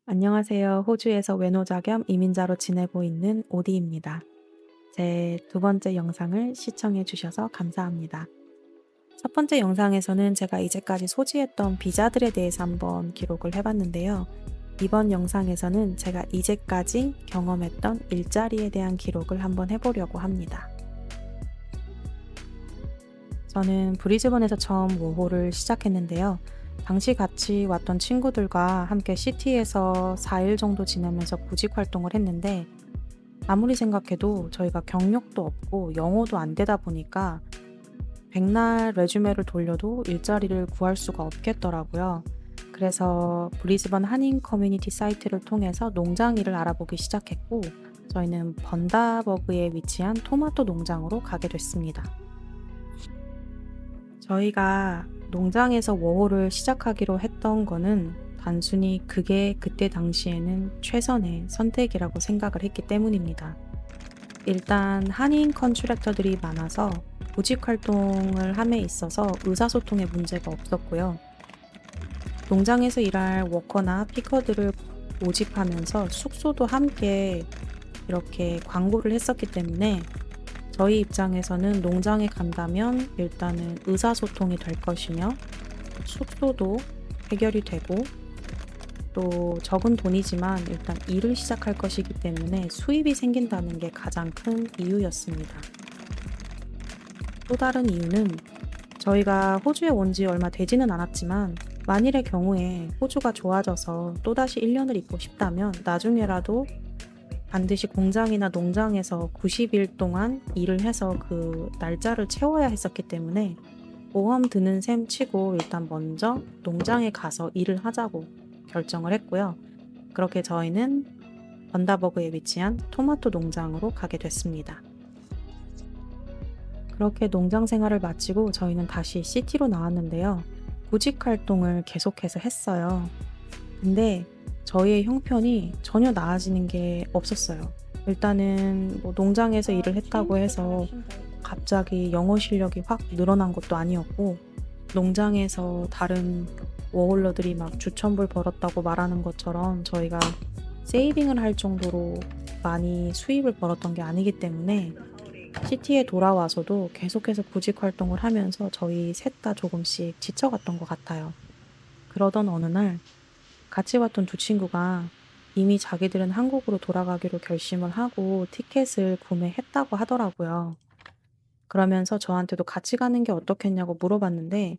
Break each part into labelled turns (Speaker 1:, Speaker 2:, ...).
Speaker 1: 안녕하세요. 호주에서 외노자 겸 이민자로 지내고 있는 오디입니다. 제 두 번째 영상을 시청해 주셔서 감사합니다. 첫 번째 영상에서는 제가 이제까지 소지했던 비자들에 대해서 한번 기록을 해봤는데요. 이번 영상에서는 제가 이제까지 경험했던 일자리에 대한 기록을 한번 해보려고 합니다. 저는 브리즈번에서 처음 워홀을 시작했는데요. 당시 같이 왔던 친구들과 함께 시티에서 4일 정도 지내면서 구직 활동을 했는데 아무리 생각해도 저희가 경력도 없고 영어도 안 되다 보니까 백날 레주메를 돌려도 일자리를 구할 수가 없겠더라고요. 그래서 브리즈번 한인 커뮤니티 사이트를 통해서 농장 일을 알아보기 시작했고 저희는 번다버그에 위치한 토마토 농장으로 가게 됐습니다. 저희가 농장에서 워홀을 시작하기로 했던 거는 단순히 그게 그때 당시에는 최선의 선택이라고 생각을 했기 때문입니다. 일단 한인 컨트랙터들이 많아서 구직 활동을 함에 있어서 의사소통에 문제가 없었고요. 농장에서 일할 워커나 피커들을 모집하면서 숙소도 함께 이렇게 광고를 했었기 때문에 저희 입장에서는 농장에 간다면 일단은 의사소통이 될 것이며 숙소도 해결이 되고 또 적은 돈이지만 일단 일을 시작할 것이기 때문에 수입이 생긴다는 게 가장 큰 이유였습니다. 또 다른 이유는 저희가 호주에 온 지 얼마 되지는 않았지만 만일의 경우에 호주가 좋아져서 또다시 1년을 있고 싶다면 나중에라도 반드시 공장이나 농장에서 90일 동안 일을 해서 그 날짜를 채워야 했었기 때문에 보험 드는 셈 치고 일단 먼저 농장에 가서 일을 하자고 결정을 했고요. 그렇게 저희는 번다버그에 위치한 토마토 농장으로 가게 됐습니다. 그렇게 농장 생활을 마치고 저희는 다시 시티로 나왔는데요. 구직 활동을 계속해서 했어요. 근데 저희의 형편이 전혀 나아지는 게 없었어요. 일단은 뭐 농장에서 일을 했다고 해서 갑자기 영어 실력이 확 늘어난 것도 아니었고 농장에서 다른 워홀러들이 막 주천불 벌었다고 말하는 것처럼 저희가 세이빙을 할 정도로 많이 수입을 벌었던 게 아니기 때문에 시티에 돌아와서도 계속해서 구직 활동을 하면서 저희 셋 다 조금씩 지쳐갔던 것 같아요. 그러던 어느 날 같이 왔던 두 친구가 이미 자기들은 한국으로 돌아가기로 결심을 하고 티켓을 구매했다고 하더라고요. 그러면서 저한테도 같이 가는 게 어떻겠냐고 물어봤는데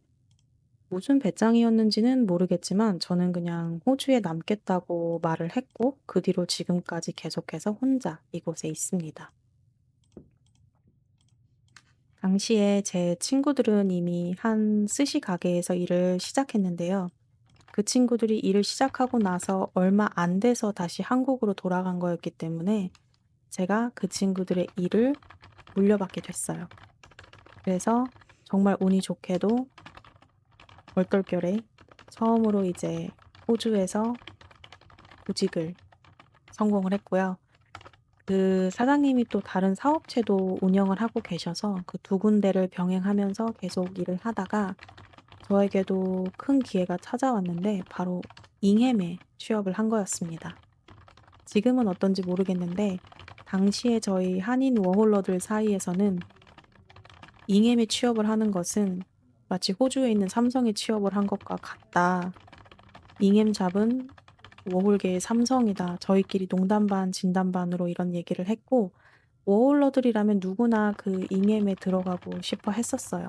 Speaker 1: 무슨 배짱이었는지는 모르겠지만 저는 그냥 호주에 남겠다고 말을 했고 그 뒤로 지금까지 계속해서 혼자 이곳에 있습니다. 당시에 제 친구들은 이미 한 스시 가게에서 일을 시작했는데요. 그 친구들이 일을 시작하고 나서 얼마 안 돼서 다시 한국으로 돌아간 거였기 때문에 제가 그 친구들의 일을 물려받게 됐어요. 그래서 정말 운이 좋게도 얼떨결에 처음으로 이제 호주에서 구직을 성공을 했고요. 그 사장님이 또 다른 사업체도 운영을 하고 계셔서 그 두 군데를 병행하면서 계속 일을 하다가 저에게도 큰 기회가 찾아왔는데 바로 잉햄에 취업을 한 거였습니다. 지금은 어떤지 모르겠는데 당시에 저희 한인 워홀러들 사이에서는 잉햄에 취업을 하는 것은 마치 호주에 있는 삼성에 취업을 한 것과 같다. 잉햄 잡은 워홀계의 삼성이다. 저희끼리 농담 반 진담 반으로 이런 얘기를 했고 워홀러들이라면 누구나 그 잉햄에 들어가고 싶어 했었어요.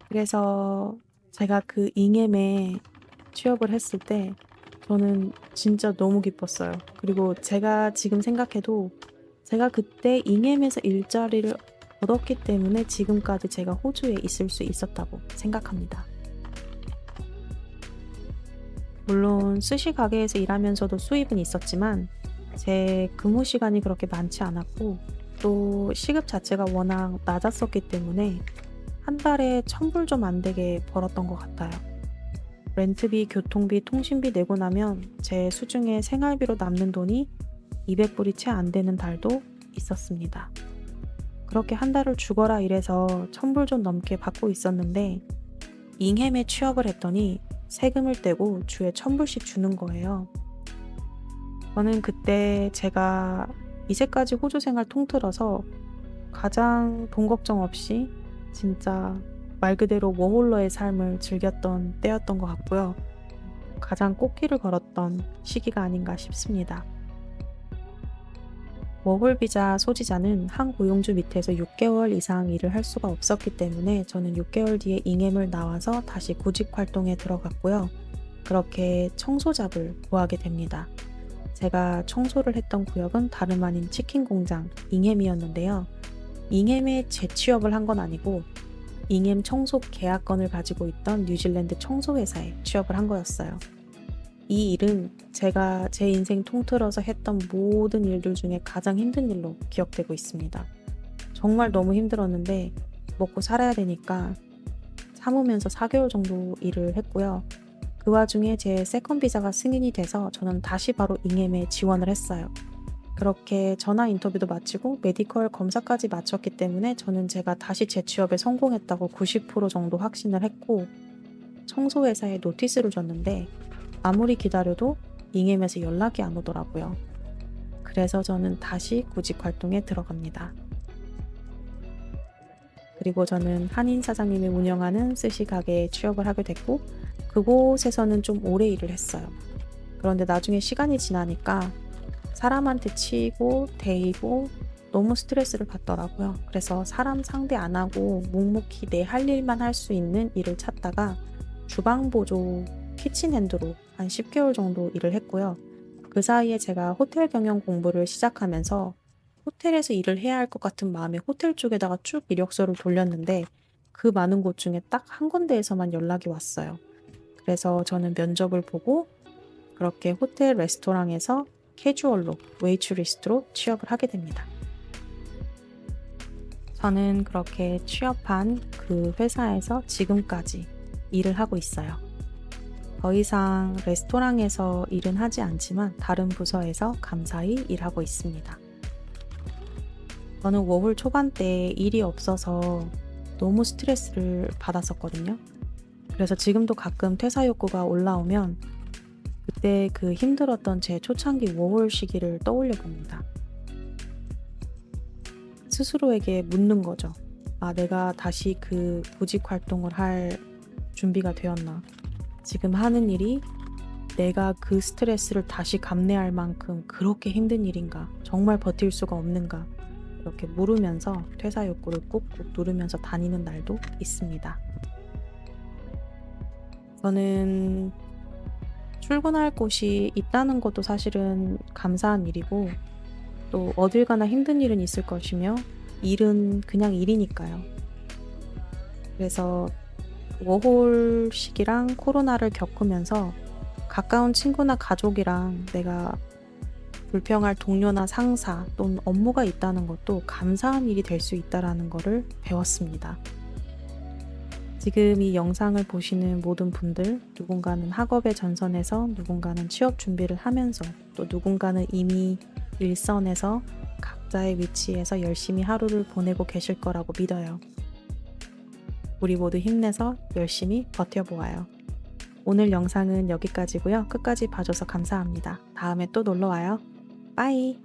Speaker 1: 그래서 제가 그 잉햄에 취업을 했을 때 저는 진짜 너무 기뻤어요. 그리고 제가 지금 생각해도 제가 그때 잉햄에서 일자리를 얻었기 때문에 지금까지 제가 호주에 있을 수 있었다고 생각합니다. 물론 스시 가게에서 일하면서도 수입은 있었지만 제 근무 시간이 그렇게 많지 않았고 또 시급 자체가 워낙 낮았었기 때문에 한 달에 1,000불 좀 안 되게 벌었던 것 같아요. 렌트비, 교통비, 통신비 내고 나면 제 수중에 생활비로 남는 돈이 200불이 채 안 되는 달도 있었습니다. 그렇게 한 달을 죽어라 일해서 1,000불 좀 넘게 받고 있었는데 잉햄에 취업을 했더니 세금을 떼고 주에 1,000불씩 주는 거예요. 저는 그때 제가 이제까지 호주 생활 통틀어서 가장 돈 걱정 없이 진짜 말 그대로 워홀러의 삶을 즐겼던 때였던 것 같고요. 가장 꽃길을 걸었던 시기가 아닌가 싶습니다. 워홀 비자 소지자는 한 고용주 밑에서 6개월 이상 일을 할 수가 없었기 때문에 저는 6개월 뒤에 잉여을 나와서 다시 구직 활동에 들어갔고요. 그렇게 청소잡을 구하게 됩니다. 제가 청소를 했던 구역은 다름 아닌 치킨 공장 잉햄이었는데요. 잉햄에 재취업을 한 건 아니고 잉햄 청소 계약건을 가지고 있던 뉴질랜드 청소회사에 취업을 한 거였어요. 이 일은 제가 제 인생 통틀어서 했던 모든 일들 중에 가장 힘든 일로 기억되고 있습니다. 정말 너무 힘들었는데 먹고 살아야 되니까 참으면서 4개월 정도 일을 했고요. 그 와중에 제 세컨 비자가 승인이 돼서 저는 다시 바로 잉햄에 지원을 했어요. 그렇게 전화 인터뷰도 마치고 메디컬 검사까지 마쳤기 때문에 저는 제가 다시 재취업에 성공했다고 90% 정도 확신을 했고 청소회사에 노티스를 줬는데 아무리 기다려도 잉햄에서 연락이 안 오더라고요. 그래서 저는 다시 구직 활동에 들어갑니다. 그리고 저는 한인 사장님이 운영하는 스시 가게에 취업을 하게 됐고 그곳에서는 좀 오래 일을 했어요. 그런데 나중에 시간이 지나니까 사람한테 치이고 대이고 너무 스트레스를 받더라고요. 그래서 사람 상대 안 하고 묵묵히 내 할 일만 할 수 있는 일을 찾다가 주방 보조 키친핸드로 한 10개월 정도 일을 했고요. 그 사이에 제가 호텔 경영 공부를 시작하면서 호텔에서 일을 해야 할 것 같은 마음에 호텔 쪽에다가 쭉 이력서를 돌렸는데 그 많은 곳 중에 딱 한 군데에서만 연락이 왔어요. 그래서 저는 면접을 보고 그렇게 호텔 레스토랑에서 캐주얼로 웨이트리스트로 취업을 하게 됩니다. 저는 그렇게 취업한 그 회사에서 지금까지 일을 하고 있어요. 더 이상 레스토랑에서 일은 하지 않지만 다른 부서에서 감사히 일하고 있습니다. 저는 워홀 초반 때 일이 없어서 너무 스트레스를 받았었거든요. 그래서 지금도 가끔 퇴사 욕구가 올라오면 그때 그 힘들었던 제 초창기 워홀 시기를 떠올려 봅니다. 스스로에게 묻는 거죠. 아, 내가 다시 그 구직 활동을 할 준비가 되었나? 지금 하는 일이 내가 그 스트레스를 다시 감내할 만큼 그렇게 힘든 일인가? 정말 버틸 수가 없는가? 이렇게 물으면서 퇴사 욕구를 꾹꾹 누르면서 다니는 날도 있습니다. 저는 출근할 곳이 있다는 것도 사실은 감사한 일이고 또 어딜 가나 힘든 일은 있을 것이며 일은 그냥 일이니까요. 그래서 워홀 시기랑 코로나를 겪으면서 가까운 친구나 가족이랑 내가 불평할 동료나 상사 또는 업무가 있다는 것도 감사한 일이 될 수 있다는 것을 배웠습니다. 지금 이 영상을 보시는 모든 분들, 누군가는 학업의 전선에서 누군가는 취업 준비를 하면서 또 누군가는 이미 일선에서 각자의 위치에서 열심히 하루를 보내고 계실 거라고 믿어요. 우리 모두 힘내서 열심히 버텨보아요. 오늘 영상은 여기까지고요. 끝까지 봐줘서 감사합니다. 다음에 또 놀러와요. 빠이!